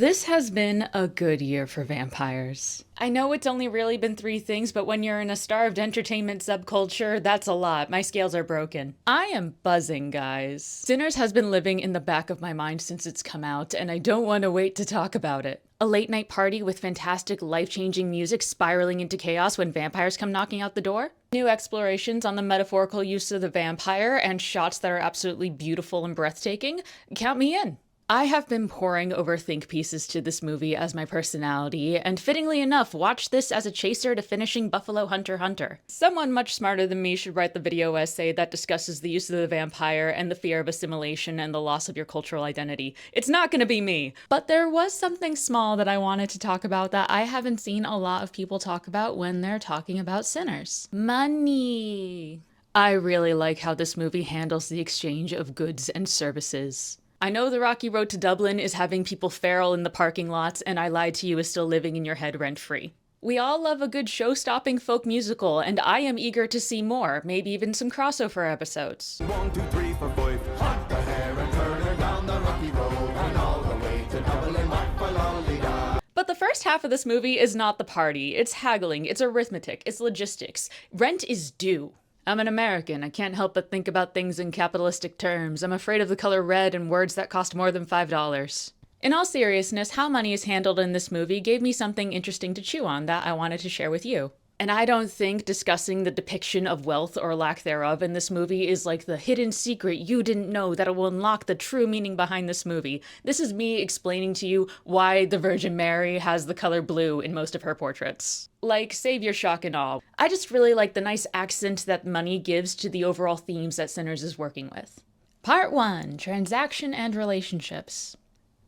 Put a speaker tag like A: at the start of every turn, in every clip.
A: This has been a good year for vampires. I know it's only really been 3 things, but when you're in a starved entertainment subculture, that's a lot. My scales are broken. I am buzzing, guys. Sinners has been living in the back of my mind since it's come out, and I don't want to wait to talk about it. A late night party with fantastic, life-changing music spiraling into chaos when vampires come knocking out the door? New explorations on the metaphorical use of the vampire and shots that are absolutely beautiful and breathtaking? Count me in. I have been poring over think pieces to this movie as my personality, and fittingly enough, watched this as a chaser to finishing Buffalo Hunter x Hunter. Someone much smarter than me should write the video essay that discusses the use of the vampire and the fear of assimilation and the loss of your cultural identity. It's not gonna be me. But there was something small that I wanted to talk about that I haven't seen a lot of people talk about when they're talking about Sinners. Money. I really like how this movie handles the exchange of goods and services. I know the rocky road to Dublin is having people feral in the parking lots, and I Lied to You is still living in your head rent-free. We all love a good show-stopping folk musical, and I am eager to see more, maybe even some crossover episodes.
B: 1, 2, 3, 4, 5. Hunt the hare and turn her down the rocky road and all the way to Dublin, Lolly-da.
A: But the first half of this movie is not the party. It's haggling, it's arithmetic, it's logistics. Rent is due. I'm an American. I can't help but think about things in capitalistic terms. I'm afraid of the color red and words that cost more than $5. In all seriousness, how money is handled in this movie gave me something interesting to chew on that I wanted to share with you. And I don't think discussing the depiction of wealth or lack thereof in this movie is like the hidden secret you didn't know that will unlock the true meaning behind this movie. This is me explaining to you why the Virgin Mary has the color blue in most of her portraits. Like, save your shock and awe. I just really like the nice accent that money gives to the overall themes that Sinners is working with. Part 1. Transaction and Relationships.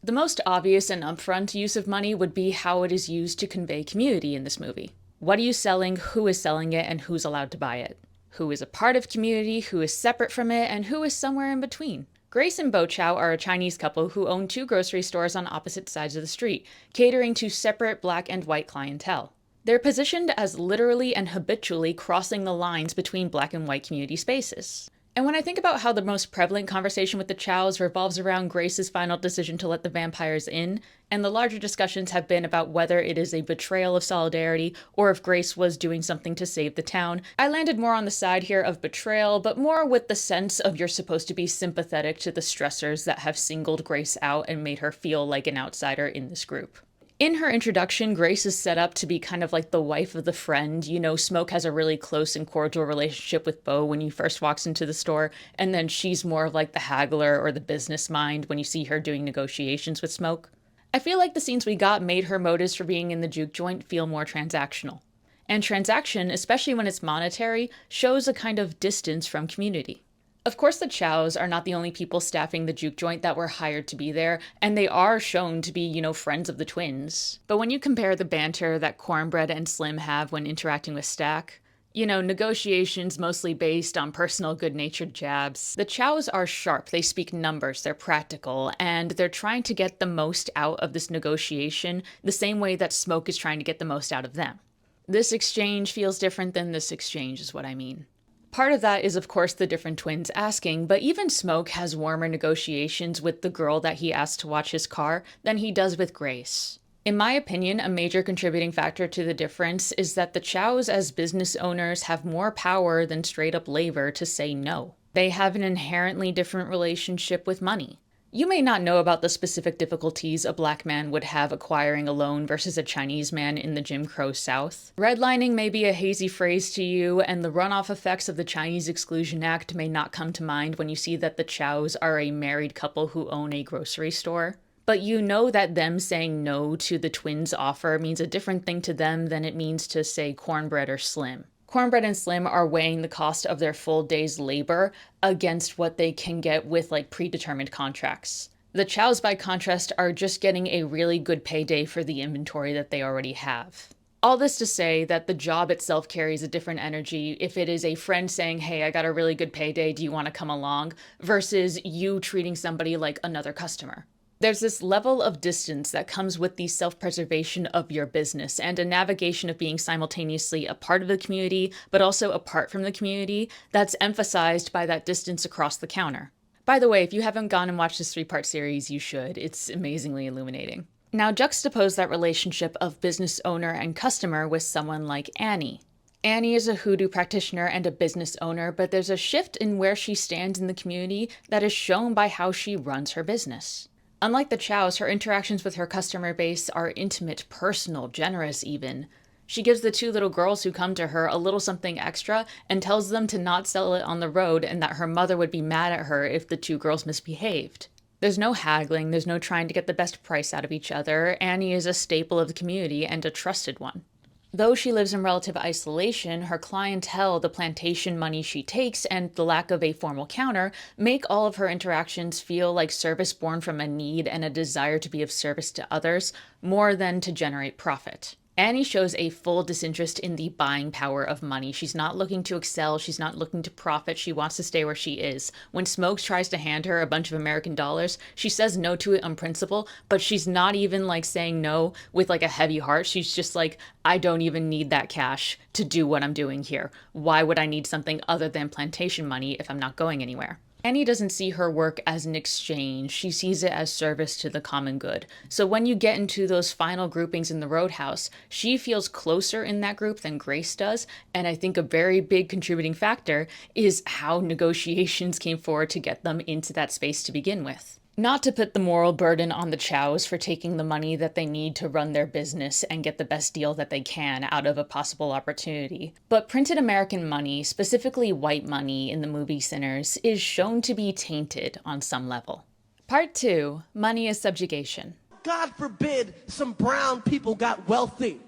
A: The most obvious and upfront use of money would be how it is used to convey community in this movie. What are you selling, who is selling it, and who's allowed to buy it? Who is a part of community, who is separate from it, and who is somewhere in between? Grace and Bo Chow are a Chinese couple who own 2 grocery stores on opposite sides of the street, catering to separate black and white clientele. They're positioned as literally and habitually crossing the lines between black and white community spaces. And when I think about how the most prevalent conversation with the Chows revolves around Grace's final decision to let the vampires in, and the larger discussions have been about whether it is a betrayal of solidarity or if Grace was doing something to save the town, I landed more on the side here of betrayal, but more with the sense of you're supposed to be sympathetic to the stressors that have singled Grace out and made her feel like an outsider in this group. In her introduction, Grace is set up to be kind of like the wife of the friend. You know, Smoke has a really close and cordial relationship with Bo when he first walks into the store, and then she's more of like the haggler or the business mind when you see her doing negotiations with Smoke. I feel like the scenes we got made her motives for being in the Juke Joint feel more transactional. And transaction, especially when it's monetary, shows a kind of distance from community. Of course, the Chows are not the only people staffing the Juke Joint that were hired to be there, and they are shown to be, friends of the twins. But when you compare the banter that Cornbread and Slim have when interacting with Stack, negotiations mostly based on personal good-natured jabs, the Chows are sharp, they speak numbers, they're practical, and they're trying to get the most out of this negotiation the same way that Smoke is trying to get the most out of them. This exchange feels different than this exchange is what I mean. Part of that is, of course, the different twins asking, but even Smoke has warmer negotiations with the girl that he asked to watch his car than he does with Grace. In my opinion, a major contributing factor to the difference is that the Chows as business owners have more power than straight-up labor to say no. They have an inherently different relationship with money. You may not know about the specific difficulties a black man would have acquiring a loan versus a Chinese man in the Jim Crow South. Redlining may be a hazy phrase to you, and the runoff effects of the Chinese Exclusion Act may not come to mind when you see that the Chows are a married couple who own a grocery store. But you know that them saying no to the twins' offer means a different thing to them than it means to, say, Cornbread or Slim. Cornbread and Slim are weighing the cost of their full day's labor against what they can get with predetermined contracts. The Chows, by contrast, are just getting a really good payday for the inventory that they already have. All this to say that the job itself carries a different energy if it is a friend saying, hey, I got a really good payday, do you want to come along? Versus you treating somebody like another customer. There's this level of distance that comes with the self-preservation of your business and a navigation of being simultaneously a part of the community, but also apart from the community, that's emphasized by that distance across the counter. By the way, if you haven't gone and watched this 3-part series, you should. It's amazingly illuminating. Now juxtapose that relationship of business owner and customer with someone like Annie. Annie is a hoodoo practitioner and a business owner, but there's a shift in where she stands in the community that is shown by how she runs her business. Unlike the Chows, her interactions with her customer base are intimate, personal, generous even. She gives the two little girls who come to her a little something extra and tells them to not sell it on the road and that her mother would be mad at her if the two girls misbehaved. There's no haggling, there's no trying to get the best price out of each other. Annie is a staple of the community and a trusted one. Though she lives in relative isolation, her clientele, the plantation money she takes, and the lack of a formal counter make all of her interactions feel like service born from a need and a desire to be of service to others, more than to generate profit. Annie shows a full disinterest in the buying power of money. She's not looking to excel. She's not looking to profit. She wants to stay where she is. When Smokes tries to hand her a bunch of American dollars, she says no to it on principle, but she's not even like saying no with like a heavy heart. She's just like, I don't even need that cash to do what I'm doing here. Why would I need something other than plantation money if I'm not going anywhere? Annie doesn't see her work as an exchange. She sees it as service to the common good. So when you get into those final groupings in the Roadhouse, she feels closer in that group than Grace does. And I think a very big contributing factor is how negotiations came forward to get them into that space to begin with. Not to put the moral burden on the Chows for taking the money that they need to run their business and get the best deal that they can out of a possible opportunity. But printed American money, specifically white money in the movie Sinners, is shown to be tainted on some level. Part 2. Money is subjugation.
C: God forbid some brown people got wealthy.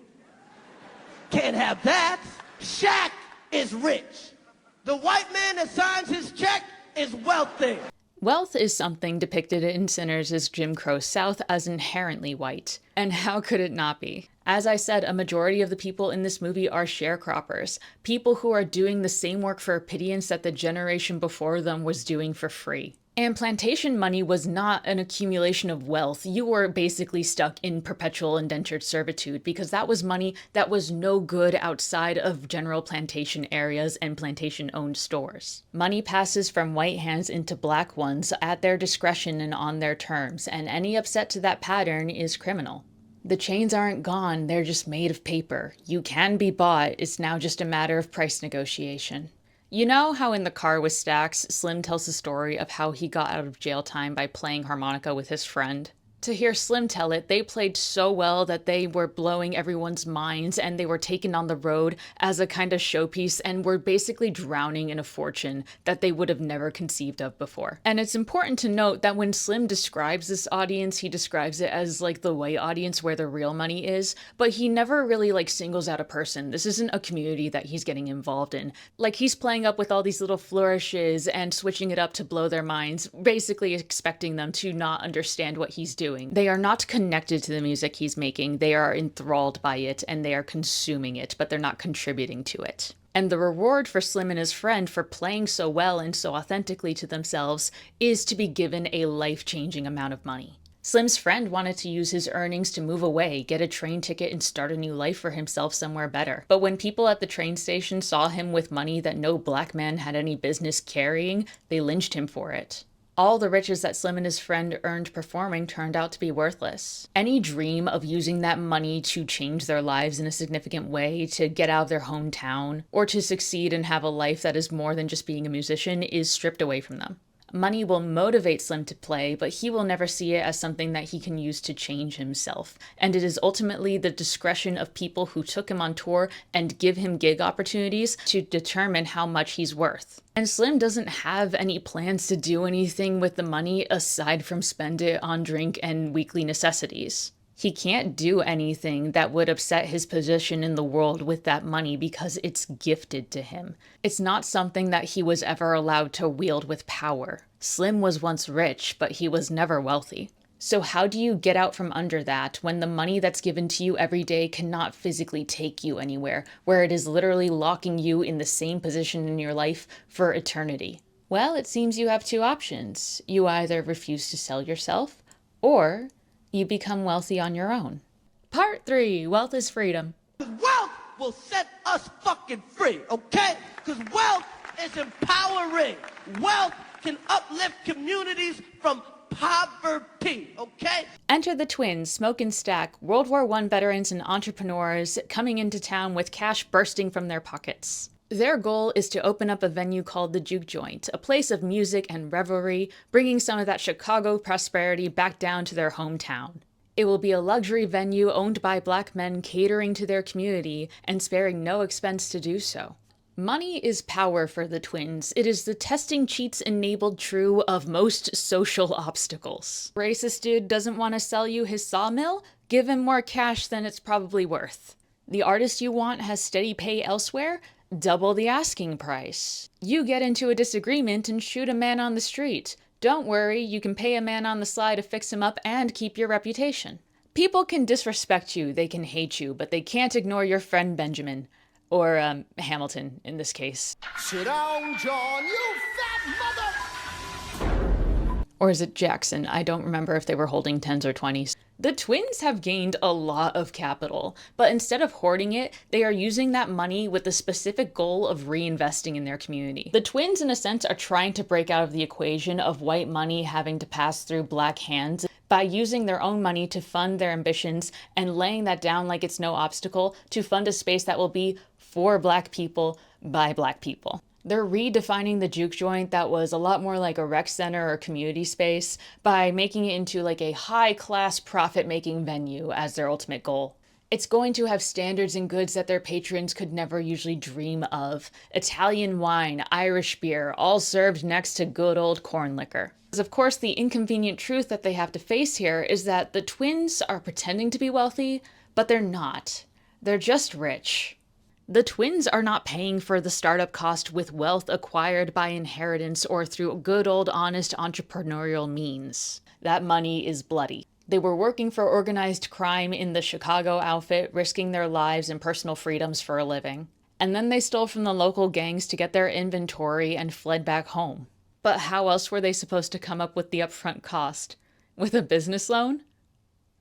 C: Can't have that. Shaq is rich. The white man that signs his check is wealthy.
A: Wealth is something depicted in Sinners' Jim Crow South as inherently white. And how could it not be? As I said, a majority of the people in this movie are sharecroppers, people who are doing the same work for a pittance that the generation before them was doing for free. And plantation money was not an accumulation of wealth. You were basically stuck in perpetual indentured servitude because that was money that was no good outside of general plantation areas and plantation-owned stores. Money passes from white hands into black ones at their discretion and on their terms, and any upset to that pattern is criminal. The chains aren't gone, they're just made of paper. You can be bought, it's now just a matter of price negotiation. You know how in The Car with Stacks, Slim tells the story of how he got out of jail time by playing harmonica with his friend? To hear Slim tell it, they played so well that they were blowing everyone's minds and they were taken on the road as a kind of showpiece and were basically drowning in a fortune that they would have never conceived of before. And it's important to note that when Slim describes this audience, he describes it as like the white audience where the real money is, but he never really like singles out a person. This isn't a community that he's getting involved in. Like he's playing up with all these little flourishes and switching it up to blow their minds, basically expecting them to not understand what he's doing. They are not connected to the music he's making. They are enthralled by it and they are consuming it, but they're not contributing to it. And the reward for Slim and his friend for playing so well and so authentically to themselves is to be given a life-changing amount of money. Slim's friend wanted to use his earnings to move away, get a train ticket, and start a new life for himself somewhere better. But when people at the train station saw him with money that no black man had any business carrying, they lynched him for it. All the riches that Slim and his friend earned performing turned out to be worthless. Any dream of using that money to change their lives in a significant way, to get out of their hometown, or to succeed and have a life that is more than just being a musician is stripped away from them. Money will motivate Slim to play, but he will never see it as something that he can use to change himself. And it is ultimately the discretion of people who took him on tour and give him gig opportunities to determine how much he's worth. And Slim doesn't have any plans to do anything with the money aside from spend it on drink and weekly necessities. He can't do anything that would upset his position in the world with that money because it's gifted to him. It's not something that he was ever allowed to wield with power. Slim was once rich, but he was never wealthy. So how do you get out from under that when the money that's given to you every day cannot physically take you anywhere, where it is literally locking you in the same position in your life for eternity? Well, it seems you have two options. You either refuse to sell yourself, or you become wealthy on your own. Part 3. Wealth is freedom.
C: Wealth will set us fucking free, okay? Because wealth is empowering. Wealth can uplift communities from poverty, okay?
A: Enter the twins, Smoke and Stack, World War I veterans and entrepreneurs coming into town with cash bursting from their pockets. Their goal is to open up a venue called the Juke Joint, a place of music and revelry, bringing some of that Chicago prosperity back down to their hometown. It will be a luxury venue owned by black men catering to their community and sparing no expense to do so. Money is power for the twins. It is the testing cheats enabled true of most social obstacles. Racist dude doesn't want to sell you his sawmill? Give him more cash than it's probably worth. The artist you want has steady pay elsewhere? Double the asking price. You get into a disagreement and shoot a man on the street. Don't worry, you can pay a man on the sly to fix him up and keep your reputation. People can disrespect you, they can hate you, but they can't ignore your friend Benjamin. Or, Hamilton, in this case.
B: Sit down, John, you fat mother!
A: Or is it Jackson? I don't remember if they were holding 10s or 20s. The twins have gained a lot of capital, but instead of hoarding it, they are using that money with the specific goal of reinvesting in their community. The twins, in a sense, are trying to break out of the equation of white money having to pass through black hands by using their own money to fund their ambitions and laying that down like it's no obstacle to fund a space that will be for black people by black people. They're redefining the Juke Joint that was a lot more like a rec center or community space by making it into like a high-class profit-making venue as their ultimate goal. It's going to have standards and goods that their patrons could never usually dream of. Italian wine, Irish beer, all served next to good old corn liquor. Of course, the inconvenient truth that they have to face here is that the twins are pretending to be wealthy, but they're not. They're just rich. The twins are not paying for the startup cost with wealth acquired by inheritance or through good old honest entrepreneurial means. That money is bloody. They were working for organized crime in the Chicago outfit, risking their lives and personal freedoms for a living. And then they stole from the local gangs to get their inventory and fled back home. But how else were they supposed to come up with the upfront cost? With a business loan?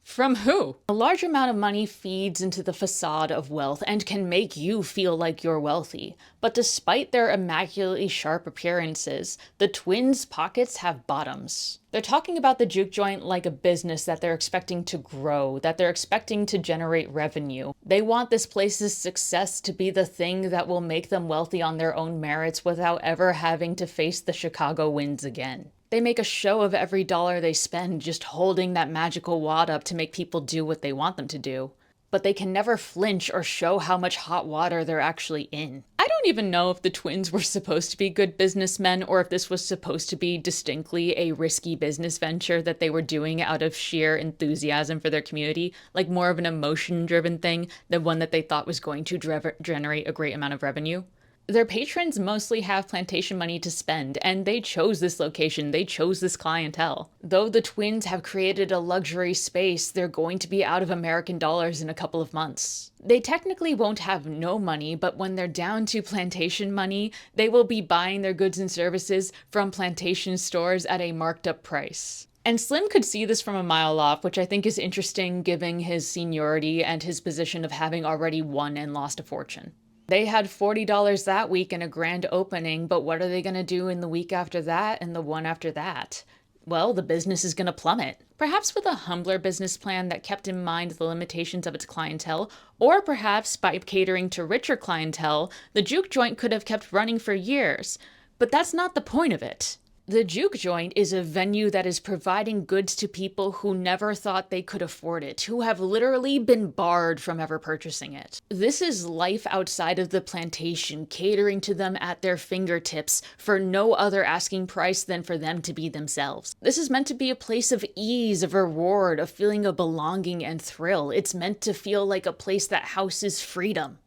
A: From who? A large amount of money feeds into the facade of wealth and can make you feel like you're wealthy. But despite their immaculately sharp appearances, the twins' pockets have bottoms. They're talking about the Juke Joint like a business that they're expecting to grow, that they're expecting to generate revenue. They want this place's success to be the thing that will make them wealthy on their own merits without ever having to face the Chicago winds again. They make a show of every dollar they spend just holding that magical wad up to make people do what they want them to do. But they can never flinch or show how much hot water they're actually in. I don't even know if the twins were supposed to be good businessmen or if this was supposed to be distinctly a risky business venture that they were doing out of sheer enthusiasm for their community, like more of an emotion-driven thing than one that they thought was going to generate a great amount of revenue. Their patrons mostly have plantation money to spend, and they chose this location, they chose this clientele. Though the twins have created a luxury space, they're going to be out of American dollars in a couple of months. They technically won't have no money, but when they're down to plantation money, they will be buying their goods and services from plantation stores at a marked up price. And Slim could see this from a mile off, which I think is interesting given his seniority and his position of having already won and lost a fortune. They had $40 that week in a grand opening, but what are they going to do in the week after that and the one after that? Well, the business is going to plummet. Perhaps with a humbler business plan that kept in mind the limitations of its clientele, or perhaps by catering to richer clientele, the Juke Joint could have kept running for years. But that's not the point of it. The Juke Joint is a venue that is providing goods to people who never thought they could afford it, who have literally been barred from ever purchasing it. This is life outside of the plantation, catering to them at their fingertips for no other asking price than for them to be themselves. This is meant to be a place of ease, of reward, a feeling of belonging and thrill. It's meant to feel like a place that houses freedom.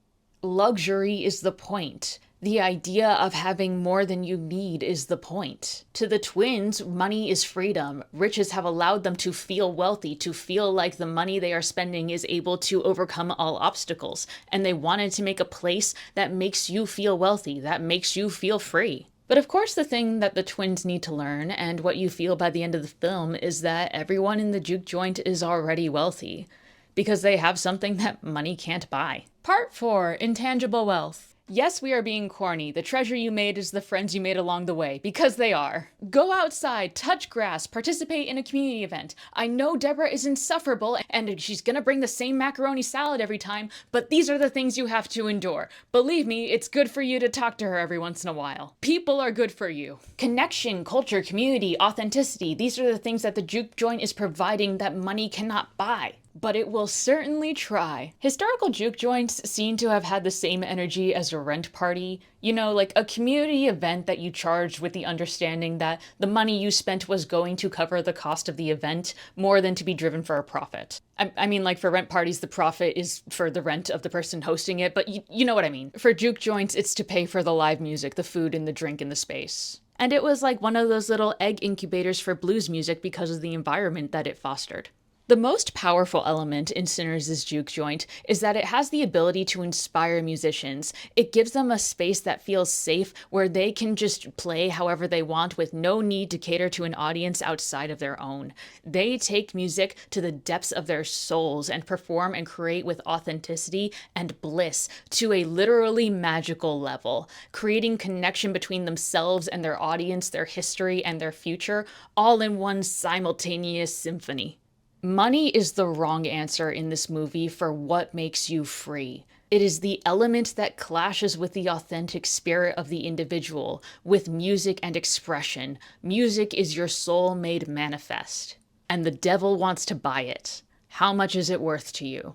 A: Luxury is the point. The idea of having more than you need is the point. To the twins, money is freedom. Riches have allowed them to feel wealthy, to feel like the money they are spending is able to overcome all obstacles. And they wanted to make a place that makes you feel wealthy, that makes you feel free. But of course, the thing that the twins need to learn, and what you feel by the end of the film, is that everyone in the Juke Joint is already wealthy, because they have something that money can't buy. Part 4, Intangible Wealth. Yes, we are being corny. The treasure you made is the friends you made along the way, because they are. Go outside, touch grass, participate in a community event. I know Deborah is insufferable and she's gonna bring the same macaroni salad every time, but these are the things you have to endure. Believe me, it's good for you to talk to her every once in a while. People are good for you. Connection, culture, community, authenticity, these are the things that the Juke Joint is providing that money cannot buy. But it will certainly try. Historical juke joints seem to have had the same energy as a rent party. You know, like a community event that you charged with the understanding that the money you spent was going to cover the cost of the event more than to be driven for a profit. I mean, like for rent parties, the profit is for the rent of the person hosting it, but you know what I mean. For juke joints, it's to pay for the live music, the food and the drink and the space. And it was like one of those little egg incubators for blues music because of the environment that it fostered. The most powerful element in Sinners' Juke Joint is that it has the ability to inspire musicians. It gives them a space that feels safe where they can just play however they want with no need to cater to an audience outside of their own. They take music to the depths of their souls and perform and create with authenticity and bliss to a literally magical level, creating connection between themselves and their audience, their history, and their future, all in one simultaneous symphony. Money is the wrong answer in this movie for what makes you free. It is the element that clashes with the authentic spirit of the individual, with music and expression. Music is your soul made manifest. And the devil wants to buy it. How much is it worth to you?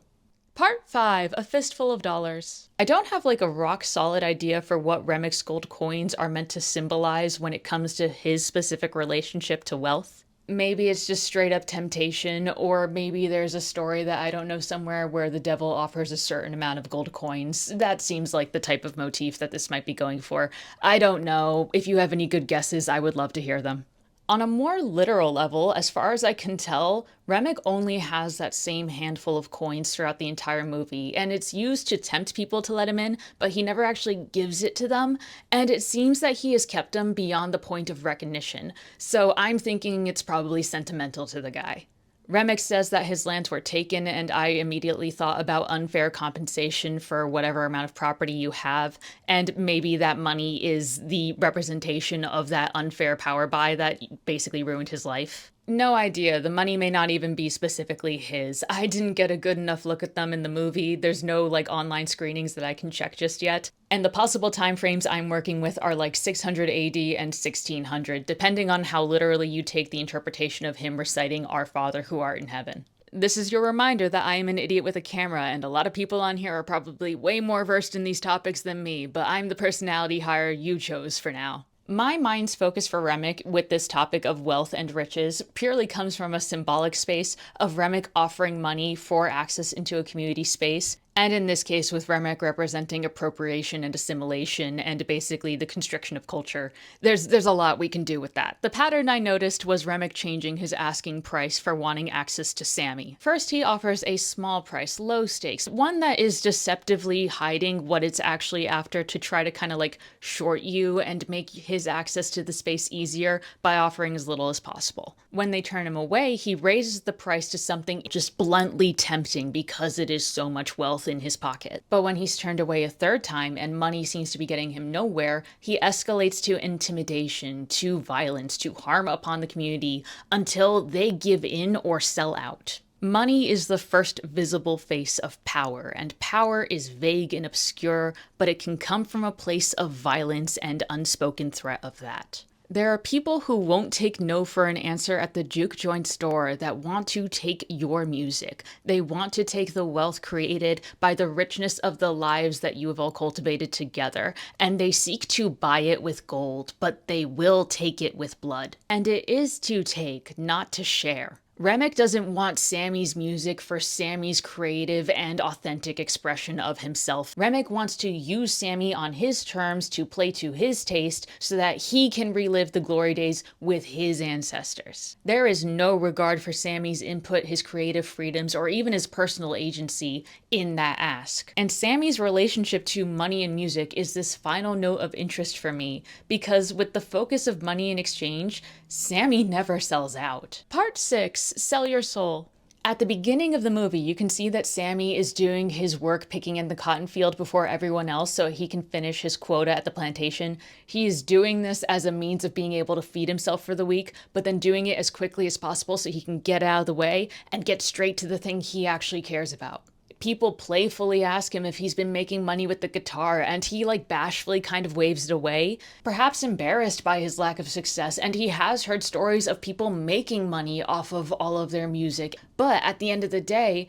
A: Part 5, A Fistful of Dollars. I don't have like a rock solid idea for what Remek's gold coins are meant to symbolize when it comes to his specific relationship to wealth. Maybe it's just straight up temptation, or maybe there's a story that I don't know somewhere where the devil offers a certain amount of gold coins. That seems like the type of motif that this might be going for. I don't know. If you have any good guesses, I would love to hear them. On a more literal level, as far as I can tell, Remek only has that same handful of coins throughout the entire movie, and it's used to tempt people to let him in, but he never actually gives it to them, and it seems that he has kept them beyond the point of recognition, so I'm thinking it's probably sentimental to the guy. Remek says that his lands were taken, and I immediately thought about unfair compensation for whatever amount of property you have, and maybe that money is the representation of that unfair power buy that basically ruined his life. No idea. The money may not even be specifically his. I didn't get a good enough look at them in the movie. There's no like online screenings that I can check just yet. And the possible time frames I'm working with are like 600 AD and 1600, depending on how literally you take the interpretation of him reciting Our Father who art in heaven. This is your reminder that I am an idiot with a camera, and a lot of people on here are probably way more versed in these topics than me, but I'm the personality hire you chose for now. My mind's focus for Remek with this topic of wealth and riches purely comes from a symbolic space of Remek offering money for access into a community space, and in this case with Remek representing appropriation and assimilation and basically the constriction of culture. There's a lot we can do with that. The pattern I noticed was Remek changing his asking price for wanting access to Sammy. First he offers a small price, low stakes, one that is deceptively hiding what it's actually after to try to kind of like short you and make his access to the space easier by offering as little as possible. When they turn him away, he raises the price to something just bluntly tempting because it is so much wealth in his pocket. But when he's turned away a third time and money seems to be getting him nowhere, he escalates to intimidation, to violence, to harm upon the community until they give in or sell out. Money is the first visible face of power, and power is vague and obscure, but it can come from a place of violence and unspoken threat of that. There are people who won't take no for an answer at the Juke Joint store that want to take your music. They want to take the wealth created by the richness of the lives that you have all cultivated together, and they seek to buy it with gold, but they will take it with blood. And it is to take, not to share. Remek doesn't want Sammy's music for Sammy's creative and authentic expression of himself. Remek wants to use Sammy on his terms to play to his taste so that he can relive the glory days with his ancestors. There is no regard for Sammy's input, his creative freedoms, or even his personal agency in that ask. And Sammy's relationship to money and music is this final note of interest for me, because with the focus of money in exchange, Sammy never sells out. Part 6. Sell your soul. At the beginning of the movie, you can see that Sammy is doing his work picking in the cotton field before everyone else so he can finish his quota at the plantation. He is doing this as a means of being able to feed himself for the week, but then doing it as quickly as possible so he can get out of the way and get straight to the thing he actually cares about. People playfully ask him if he's been making money with the guitar, and he bashfully kind of waves it away, perhaps embarrassed by his lack of success, and he has heard stories of people making money off of all of their music. But at the end of the day,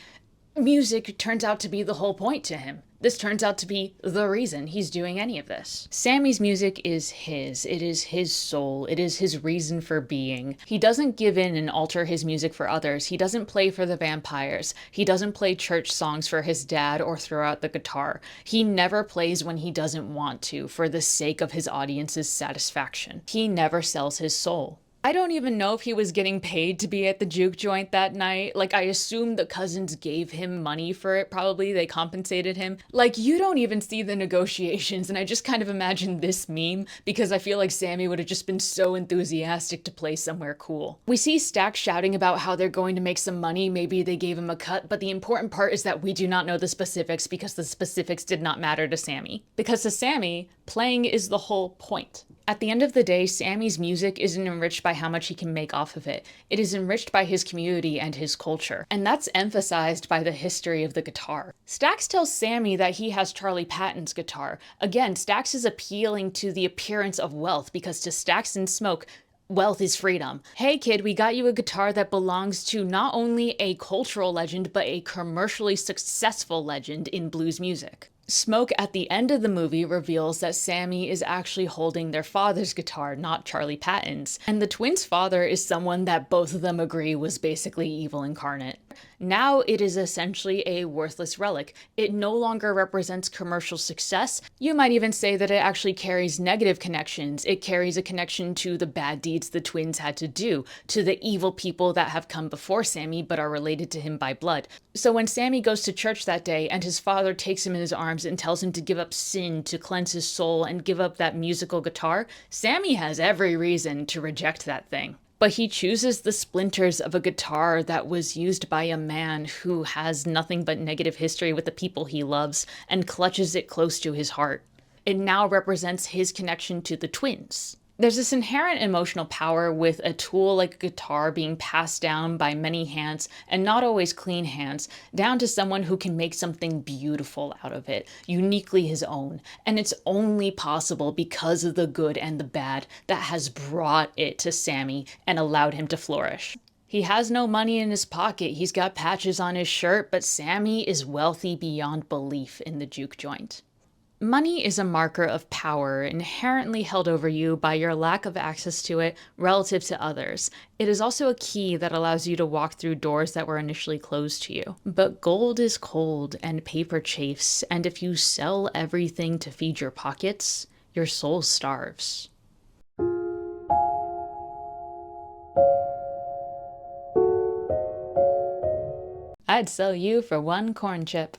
A: music turns out to be the whole point to him. This turns out to be the reason he's doing any of this. Sammy's music is his. It is his soul. It is his reason for being. He doesn't give in and alter his music for others. He doesn't play for the vampires. He doesn't play church songs for his dad or throw out the guitar. He never plays when he doesn't want to for the sake of his audience's satisfaction. He never sells his soul. I don't even know if he was getting paid to be at the Juke Joint that night. I assume the cousins gave him money for it, probably. They compensated him. You don't even see the negotiations, and I just kind of imagine this meme because I feel like Sammy would have just been so enthusiastic to play somewhere cool. We see Stax shouting about how they're going to make some money, maybe they gave him a cut, but the important part is that we do not know the specifics because the specifics did not matter to Sammy. Because to Sammy, playing is the whole point. At the end of the day, Sammy's music isn't enriched by how much he can make off of it. It is enriched by his community and his culture, and that's emphasized by the history of the guitar. Stax tells Sammy that he has Charlie Patton's guitar. Again, Stax is appealing to the appearance of wealth because to Stax and Smoke, wealth is freedom. Hey kid, we got you a guitar that belongs to not only a cultural legend, but a commercially successful legend in blues music. Smoke at the end of the movie reveals that Sammy is actually holding their father's guitar, not Charlie Patton's. And the twins' father is someone that both of them agree was basically evil incarnate. Now it is essentially a worthless relic. It no longer represents commercial success. You might even say that it actually carries negative connections. It carries a connection to the bad deeds the twins had to do, to the evil people that have come before Sammy but are related to him by blood. So when Sammy goes to church that day and his father takes him in his arms and tells him to give up sin, to cleanse his soul, and give up that musical guitar, Sammy has every reason to reject that thing. But he chooses the splinters of a guitar that was used by a man who has nothing but negative history with the people he loves and clutches it close to his heart. It now represents his connection to the twins. There's this inherent emotional power with a tool like a guitar being passed down by many hands, and not always clean hands, down to someone who can make something beautiful out of it, uniquely his own. And it's only possible because of the good and the bad that has brought it to Sammy and allowed him to flourish. He has no money in his pocket, he's got patches on his shirt, but Sammy is wealthy beyond belief in the Juke Joint. Money is a marker of power inherently held over you by your lack of access to it relative to others. It is also a key that allows you to walk through doors that were initially closed to you. But gold is cold and paper chafes, and if you sell everything to feed your pockets, your soul starves. I'd sell you for one corn chip.